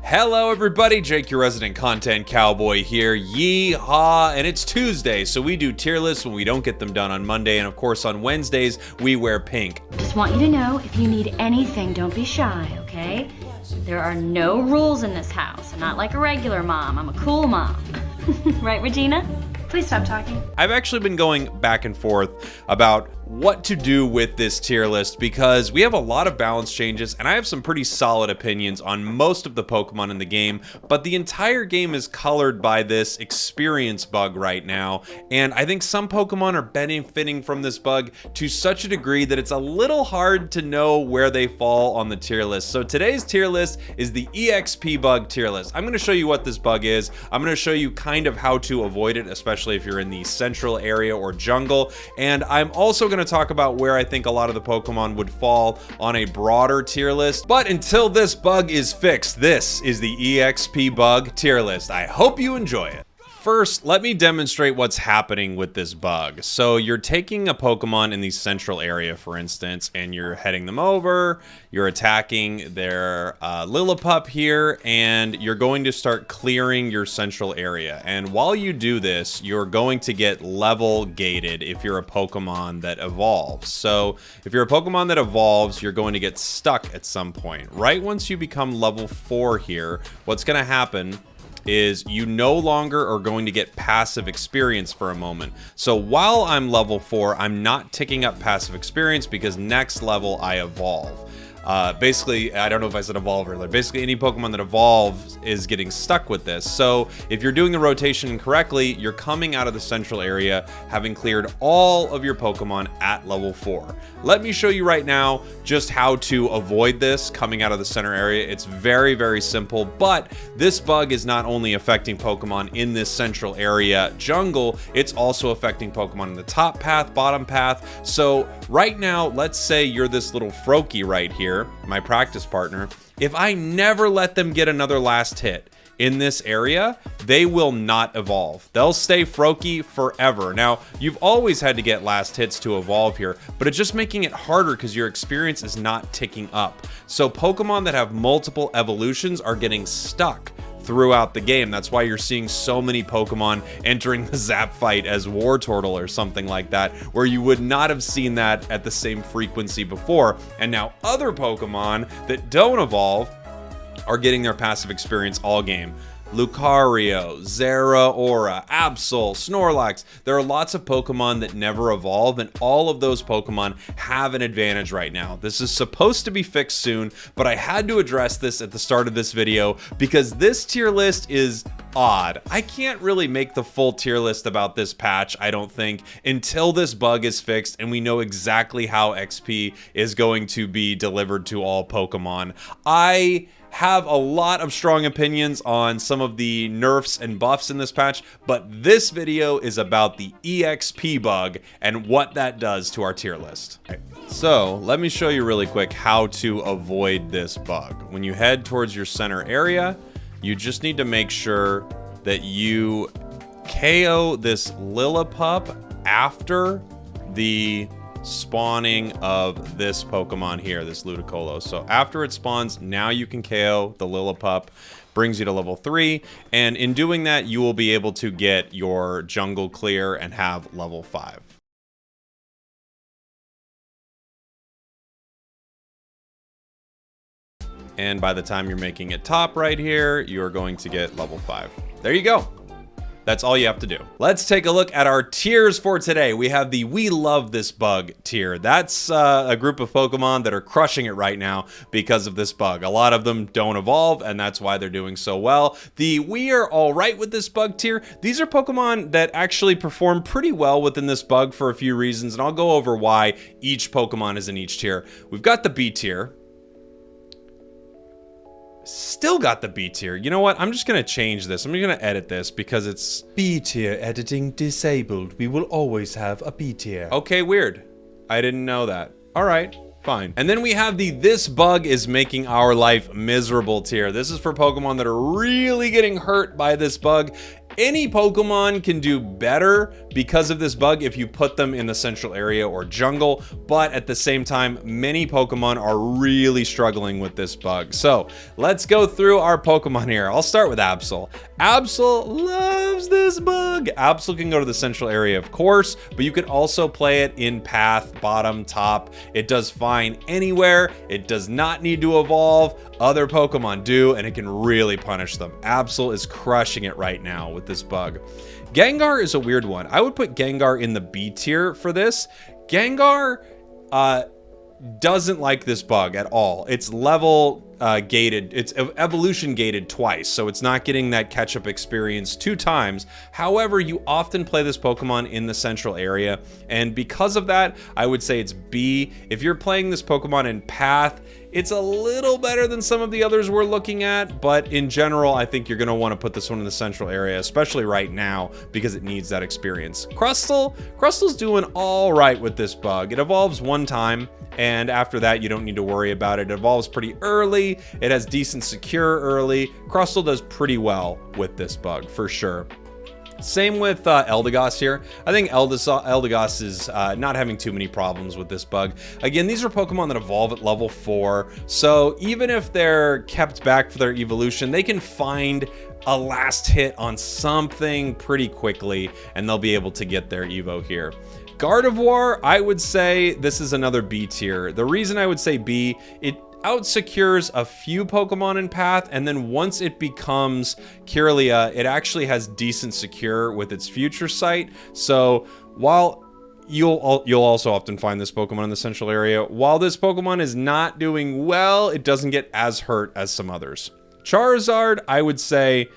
Hello everybody, Jake, your resident content cowboy here. Yeehaw! And it's Tuesday, so we do tier lists when we don't get them done on Monday, and of course on Wednesdays, we wear pink. Just want you to know, if you need anything, don't be shy, okay? There are no rules in this house. I'm not like a regular mom, I'm a cool mom. Right, Regina? Please stop talking. I've actually been going back and forth about what to do with this tier list because we have a lot of balance changes and I have some pretty solid opinions on most of the Pokemon in the game, but the entire game is colored by this experience bug right now, and I think some Pokemon are benefiting from this bug to such a degree that it's a little hard to know where they fall on the tier list. So today's tier list is the EXP bug tier list. I'm going to show you what this bug is. I'm going to show you kind of how to avoid it, especially if you're in the central area or jungle, and I'm also going to talk about where I think a lot of the Pokemon would fall on a broader tier list. But until this bug is fixed, this is the EXP bug tier list. I hope you enjoy it. First, let me demonstrate what's happening with this bug. So you're taking a Pokemon in the central area, for instance, and you're heading them over, you're attacking their Lillipup here, and you're going to start clearing your central area. And while you do this, you're going to get level gated if you're a Pokemon that evolves. So if you're a Pokemon that evolves, you're going to get stuck at some point. Right once you become level 4 here, what's going to happen is you no longer are going to get passive experience for a moment. So while I'm level 4, I'm not ticking up passive experience because next level I evolve. Basically, I don't know if I said evolve earlier. Basically, any Pokemon that evolves is getting stuck with this. So if you're doing the rotation incorrectly, you're coming out of the central area having cleared all of your Pokemon at level 4. Let me show you right now just how to avoid this coming out of the center area. It's very, very simple, but this bug is not only affecting Pokemon in this central area jungle, it's also affecting Pokemon in the top path, bottom path. So right now, let's say you're this little Froakie right here, my practice partner. If I never let them get another last hit in this area, they will not evolve. They'll stay Froakie forever. Now, you've always had to get last hits to evolve here, but it's just making it harder because your experience is not ticking up. So Pokemon that have multiple evolutions are getting stuck throughout the game. That's why you're seeing so many Pokemon entering the Zap fight as Wartortle or something like that, where you would not have seen that at the same frequency before. And now other Pokemon that don't evolve are getting their passive experience all game. Lucario, Zeraora, Absol, Snorlax. There are lots of Pokemon that never evolve, and all of those Pokemon have an advantage right now. This is supposed to be fixed soon, but I had to address this at the start of this video because this tier list is odd. I can't really make the full tier list about this patch, I don't think, until this bug is fixed and we know exactly how XP is going to be delivered to all Pokemon. I have a lot of strong opinions on some of the nerfs and buffs in this patch, but this video is about the EXP bug and what that does to our tier list. So let me show you really quick how to avoid this bug. When you head towards your center area, you just need to make sure that you KO this Lillipup after the spawning of this Pokemon here, this Ludicolo. So after it spawns, now you can KO the Lillipup, brings you to level 3, and in doing that, you will be able to get your jungle clear and have level 5. And by the time you're making it top right here, you're going to get level 5. There you go. That's all you have to do. Let's take a look at our tiers for today. We have the We Love This Bug tier. That's a group of Pokemon that are crushing it right now because of this bug. A lot of them don't evolve, and that's why they're doing so well. The We Are Alright With This Bug tier, these are Pokemon that actually perform pretty well within this bug for a few reasons, and I'll go over why each Pokemon is in each tier. We've got the B tier. Still got the B tier. You know what? I'm just going to change this. I'm going to edit this because it's B tier editing disabled. We will always have a B tier. Okay, weird. I didn't know that. All right, fine. And then we have the This Bug Is Making Our Life Miserable tier. This is for Pokemon that are really getting hurt by this bug. Any Pokemon can do better because of this bug if you put them in the central area or jungle, but at the same time, many Pokemon are really struggling with this bug. So let's go through our Pokemon here. I'll start with Absol. Absol loves this bug. Absol can go to the central area, of course, but you could also play it in path, bottom, top. It does fine anywhere. It does not need to evolve. Other Pokemon do, and it can really punish them. Absol is crushing it right now with this bug. Gengar is a weird one. I would put Gengar in the B tier for this. Gengar doesn't like this bug at all. It's level gated, it's evolution gated twice, so it's not getting that catch-up experience 2 times. However, you often play this Pokemon in the central area, and because of that, I would say it's B. If you're playing this Pokemon in path, it's a little better than some of the others we're looking at, but in general, I think you're going to want to put this one in the central area, especially right now, because it needs that experience. Crustal's doing all right with this bug. It evolves 1 time, and after that, you don't need to worry about it. It evolves pretty early. It has decent secure early. Crustal does pretty well with this bug, for sure. Same with Eldegoss here. I think Eldegoss is not having too many problems with this bug. Again, these are Pokemon that evolve at level 4, so even if they're kept back for their evolution, they can find a last hit on something pretty quickly, and they'll be able to get their Evo here. Gardevoir, I would say this is another B tier. The reason I would say B, it out-secures a few Pokemon in path, and then once it becomes Kirlia, it actually has decent secure with its future sight. So while you'll also often find this Pokemon in the central area, while this Pokemon is not doing well, it doesn't get as hurt as some others. Charizard, I would say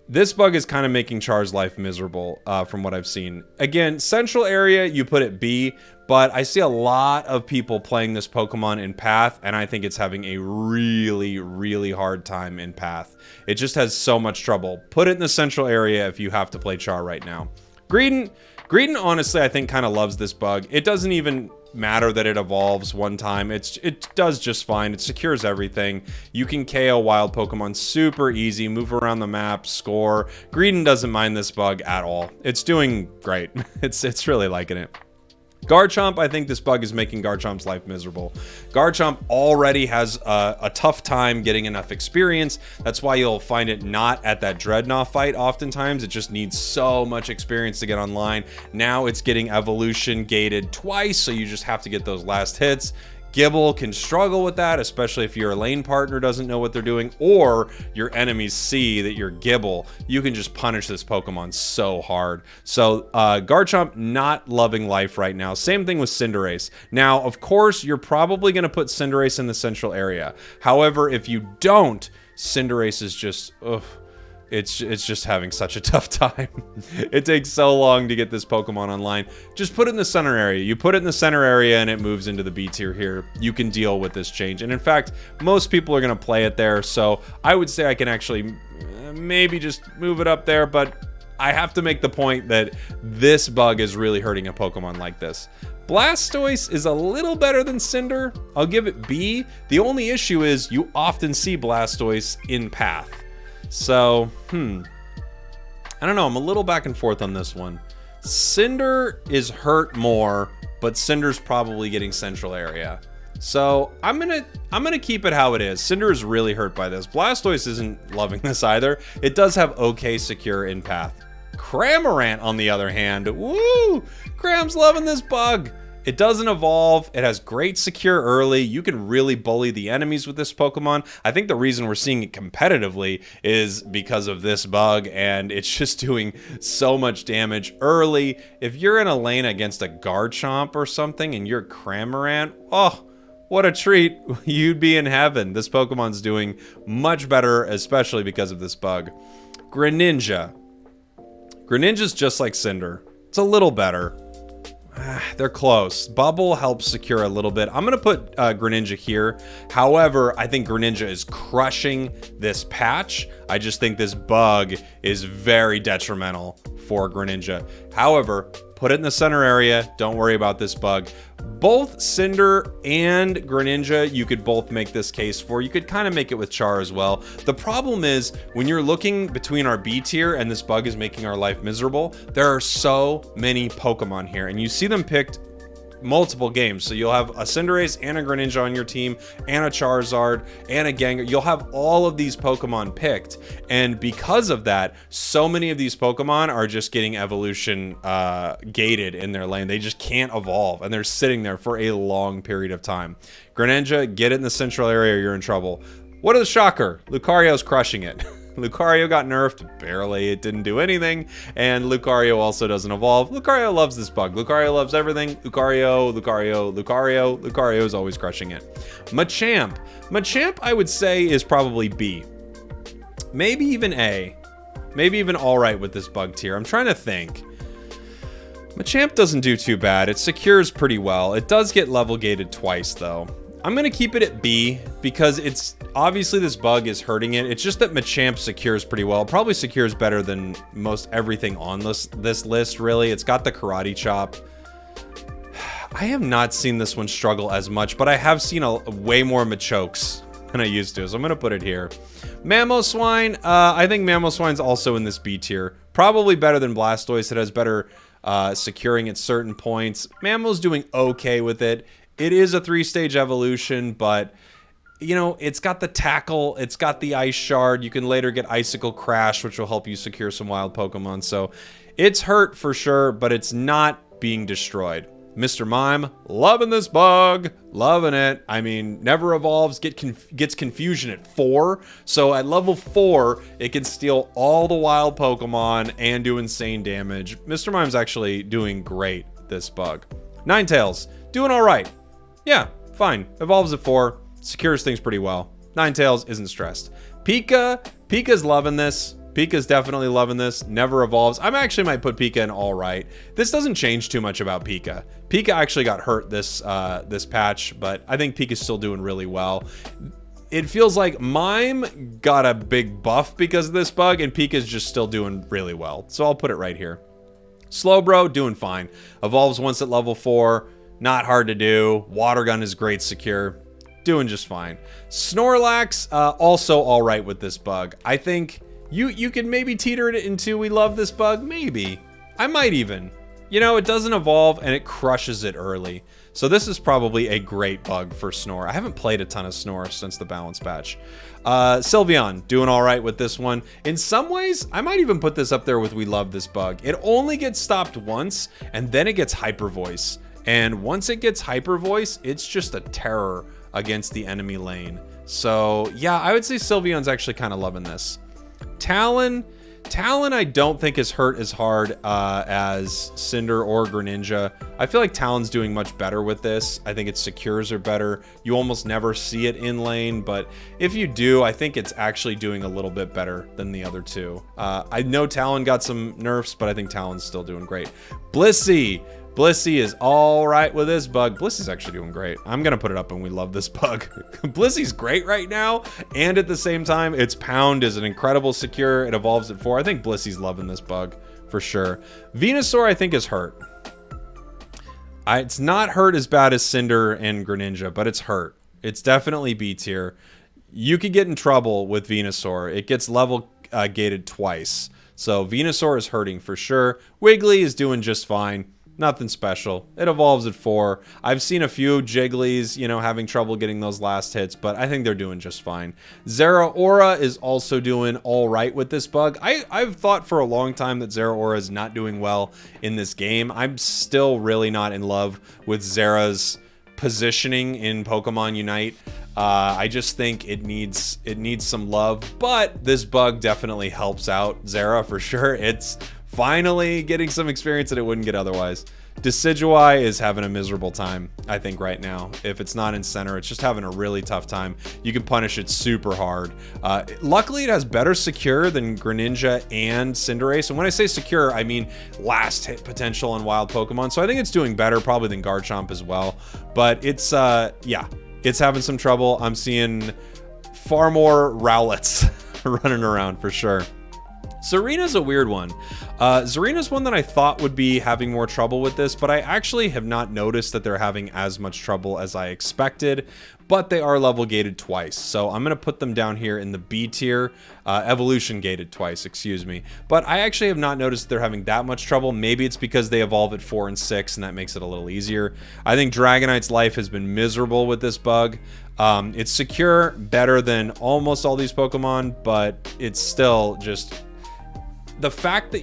this bug is kind of making Char's life miserable from what I've seen. Again, central area, you put it B, but I see a lot of people playing this Pokemon in path, and I think it's having a really, really hard time in path. It just has so much trouble. Put it in the central area if you have to play Char right now. Greedent, honestly, I think kind of loves this bug. It doesn't even matter that it evolves 1 time. It does just fine. It secures everything. You can KO wild Pokemon super easy, move around the map, score. Greedent doesn't mind this bug at all. It's doing great. It's really liking it. Garchomp, I think this bug is making Garchomp's life miserable. Garchomp already has a tough time getting enough experience. That's why you'll find it not at that Dreadnought fight oftentimes. It just needs so much experience to get online. Now it's getting evolution gated twice, so you just have to get those last hits. Gibble can struggle with that, especially if your lane partner doesn't know what they're doing, or your enemies see that you're Gibble. You can just punish this Pokemon so hard. So Garchomp not loving life right now. Same thing with Cinderace. Now, of course, you're probably going to put Cinderace in the central area. However, if you don't, Cinderace is just... ugh. It's just having such a tough time. It takes so long to get this Pokemon online. Just put it in the center area. You put it in the center area and it moves into the B tier here. You can deal with this change. And in fact, most people are going to play it there. So I would say I can actually maybe just move it up there. But I have to make the point that this bug is really hurting a Pokemon like this. Blastoise is a little better than Cinder. I'll give it B. The only issue is you often see Blastoise in path. So, I don't know. I'm a little back and forth on this one. Cinder is hurt more, but Cinder's probably getting central area. So I'm gonna keep it how it is. Cinder is really hurt by this. Blastoise isn't loving this either. It does have okay secure in path. Cramorant, on the other hand, woo! Cram's loving this bug. It doesn't evolve. It has great secure early. You can really bully the enemies with this Pokemon. I think the reason we're seeing it competitively is because of this bug, and it's just doing so much damage early. If you're in a lane against a Garchomp or something and you're Cramorant, oh, what a treat. You'd be in heaven. This Pokemon's doing much better, especially because of this bug. Greninja. Greninja's just like Cinder. It's a little better. They're close. Bubble helps secure a little bit. I'm going to put Greninja here. However, I think Greninja is crushing this patch. I just think this bug is very detrimental for Greninja. However, put it in the center area. Don't worry about this bug. Both Cinder and Greninja, you could both make this case for. You could kind of make it with Char as well. The problem is, when you're looking between our B tier and this bug is making our life miserable, there are so many Pokemon here, and you see them picked multiple games. So you'll have a Cinderace and a Greninja on your team, and a Charizard and a Gengar. You'll have all of these Pokemon picked, and because of that, so many of these Pokemon are just getting evolution gated in their lane. They just can't evolve, and they're sitting there for a long period of time. Greninja, get it in the central area or you're in trouble. What is the shocker? Lucario's crushing it. Lucario got nerfed, barely, it didn't do anything, and Lucario also doesn't evolve. Lucario loves this bug. Lucario loves everything. Lucario is always crushing it. Machamp. Machamp, I would say, is probably B. Maybe even A. Maybe even alright with this bug tier. I'm trying to think. Machamp doesn't do too bad. It secures pretty well. It does get level gated twice, though. I'm going to keep it at B because it's obviously this bug is hurting it. It's just that Machamp secures pretty well. It probably secures better than most everything on this list, really. It's got the Karate Chop. I have not seen this one struggle as much, but I have seen way more Machokes than I used to, so I'm going to put it here. Mamoswine, I think Mamoswine's also in this B tier. Probably better than Blastoise. It has better securing at certain points. Mamo's doing okay with it. It is a 3-stage evolution, but, you know, it's got the tackle, it's got the ice shard. You can later get Icicle Crash, which will help you secure some wild Pokemon. So it's hurt for sure, but it's not being destroyed. Mr. Mime, loving this bug, loving it. I mean, never evolves, gets confusion at 4. So at level 4, it can steal all the wild Pokemon and do insane damage. Mr. Mime's actually doing great, this bug. Ninetales, doing all right. Yeah, fine. Evolves at 4. Secures things pretty well. Ninetales isn't stressed. Pika's loving this. Pika's definitely loving this. Never evolves. I actually might put Pika in all right. This doesn't change too much about Pika. Pika actually got hurt this patch, but I think Pika's still doing really well. It feels like Mime got a big buff because of this bug, and Pika's just still doing really well. So I'll put it right here. Slowbro, doing fine. Evolves once at level 4. Not hard to do. Water Gun is great secure. Doing just fine. Snorlax, also all right with this bug. I think you could maybe teeter it into we love this bug. Maybe. I might even. You know, it doesn't evolve and it crushes it early. So this is probably a great bug for Snore. I haven't played a ton of Snore since the balance patch. Sylveon, doing all right with this one. In some ways, I might even put this up there with we love this bug. It only gets stopped once, and then it gets Hyper Voice. And once it gets Hyper Voice, it's just a terror against the enemy lane. So yeah, I would say Sylveon's actually kind of loving this. Talon I don't think is hurt as hard as Cinder or Greninja. I feel like Talon's doing much better with this. I think its secures are better. You almost never see it in lane, but if you do, I think it's actually doing a little bit better than the other two. I know Talon got some nerfs, but I think Talon's still doing great. Blissey is all right with this bug. Blissey's actually doing great. I'm going to put it up and we love this bug. Blissey's great right now, and at the same time, its Pound is an incredible secure. It evolves at 4. I think Blissey's loving this bug for sure. Venusaur, I think, is hurt. It's not hurt as bad as Cinder and Greninja, but it's hurt. It's definitely B tier. You could get in trouble with Venusaur. It gets level gated twice. So Venusaur is hurting for sure. Wiggly is doing just fine. Nothing special. It evolves at 4. I've seen a few Jigglies, you know, having trouble getting those last hits, but I think they're doing just fine. Zeraora is also doing all right with this bug. I've thought for a long time that Zeraora is not doing well in this game. I'm still really not in love with Zera's positioning in Pokemon Unite. I just think it needs some love, but this bug definitely helps out Zera for sure. It's finally getting some experience that it wouldn't get otherwise. Decidueye is having a miserable time, I think, right now. If it's not in center, it's just having a really tough time. You can punish it super hard. Luckily, it has better secure than Greninja and Cinderace. And when I say secure, I mean last hit potential on wild Pokemon. So I think it's doing better probably than Garchomp as well. But it's, yeah, it's having some trouble. I'm seeing far more Rowlets running around for sure. Serena's a weird one. Serena's one that I thought would be having more trouble with this, but I actually have not noticed that they're having as much trouble as I expected, but they are level gated twice. So I'm going to put them down here in the B tier, evolution gated twice, excuse me. But I actually have not noticed they're having that much trouble. Maybe it's because they evolve at 4 and 6 and that makes it a little easier. I think Dragonite's life has been miserable with this bug. It's secure, better than almost all these Pokemon, but it's still just... The fact that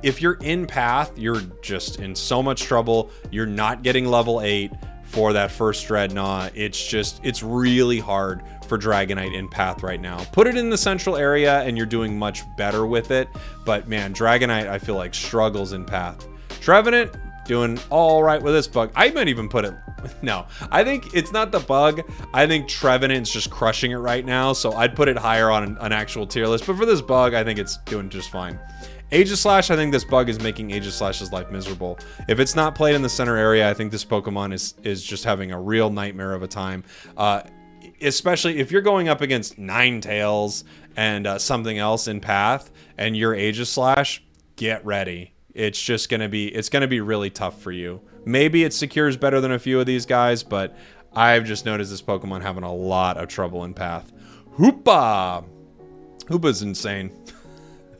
if you're in path, you're just in so much trouble. You're not getting level 8 for that first Dreadnought. It's really hard for Dragonite in path right now. Put it in the central area and you're doing much better with it. But man, Dragonite, I feel like struggles in path. Trevenant, doing all right with this bug. I might even put it... No, I think it's not the bug. I think Trevenant's just crushing it right now, so I'd put it higher on an actual tier list. But for this bug, I think it's doing just fine. Aegislash, I think this bug is making Aegislash's life miserable. If it's not played in the center area, I think this Pokemon is just having a real nightmare of a time. Especially if you're going up against Ninetales and something else in path, and you're Aegislash, get ready. It's just gonna be really tough for you. Maybe it secures better than a few of these guys, but I've just noticed this Pokemon having a lot of trouble in path. Hoopa! Hoopa's insane.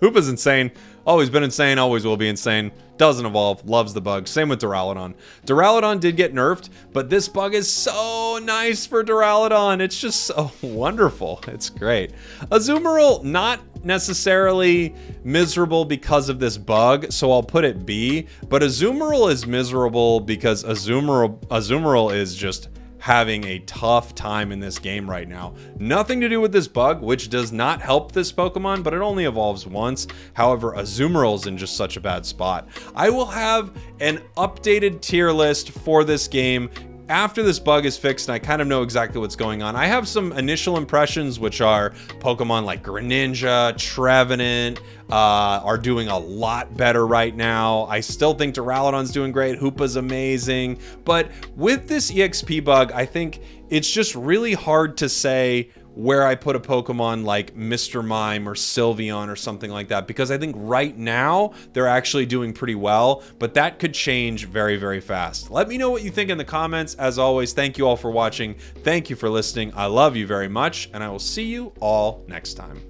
Hoopa's insane. Always been insane, always will be insane. Doesn't evolve, loves the bug. Same with Duraludon. Duraludon did get nerfed, but this bug is so nice for Duraludon. It's just so wonderful. It's great. Azumarill, not necessarily miserable because of this bug, so I'll put it B. But Azumarill is miserable because Azumarill is just having a tough time in this game right now. Nothing to do with this bug, which does not help this Pokemon, but it only evolves once. However, Azumarill's in just such a bad spot. I will have an updated tier list for this game after this bug is fixed and I kind of know exactly what's going on. I have some initial impressions, which are Pokemon like Greninja, Trevenant are doing a lot better right now. I still think Duraludon's doing great. Hoopa's amazing. But with this EXP bug, I think it's just really hard to say where I put a Pokemon like Mr. Mime or Sylveon or something like that, because I think right now they're actually doing pretty well, but that could change very, very fast. Let me know what you think in the comments. As always, thank you all for watching. Thank you for listening. I love you very much, and I will see you all next time.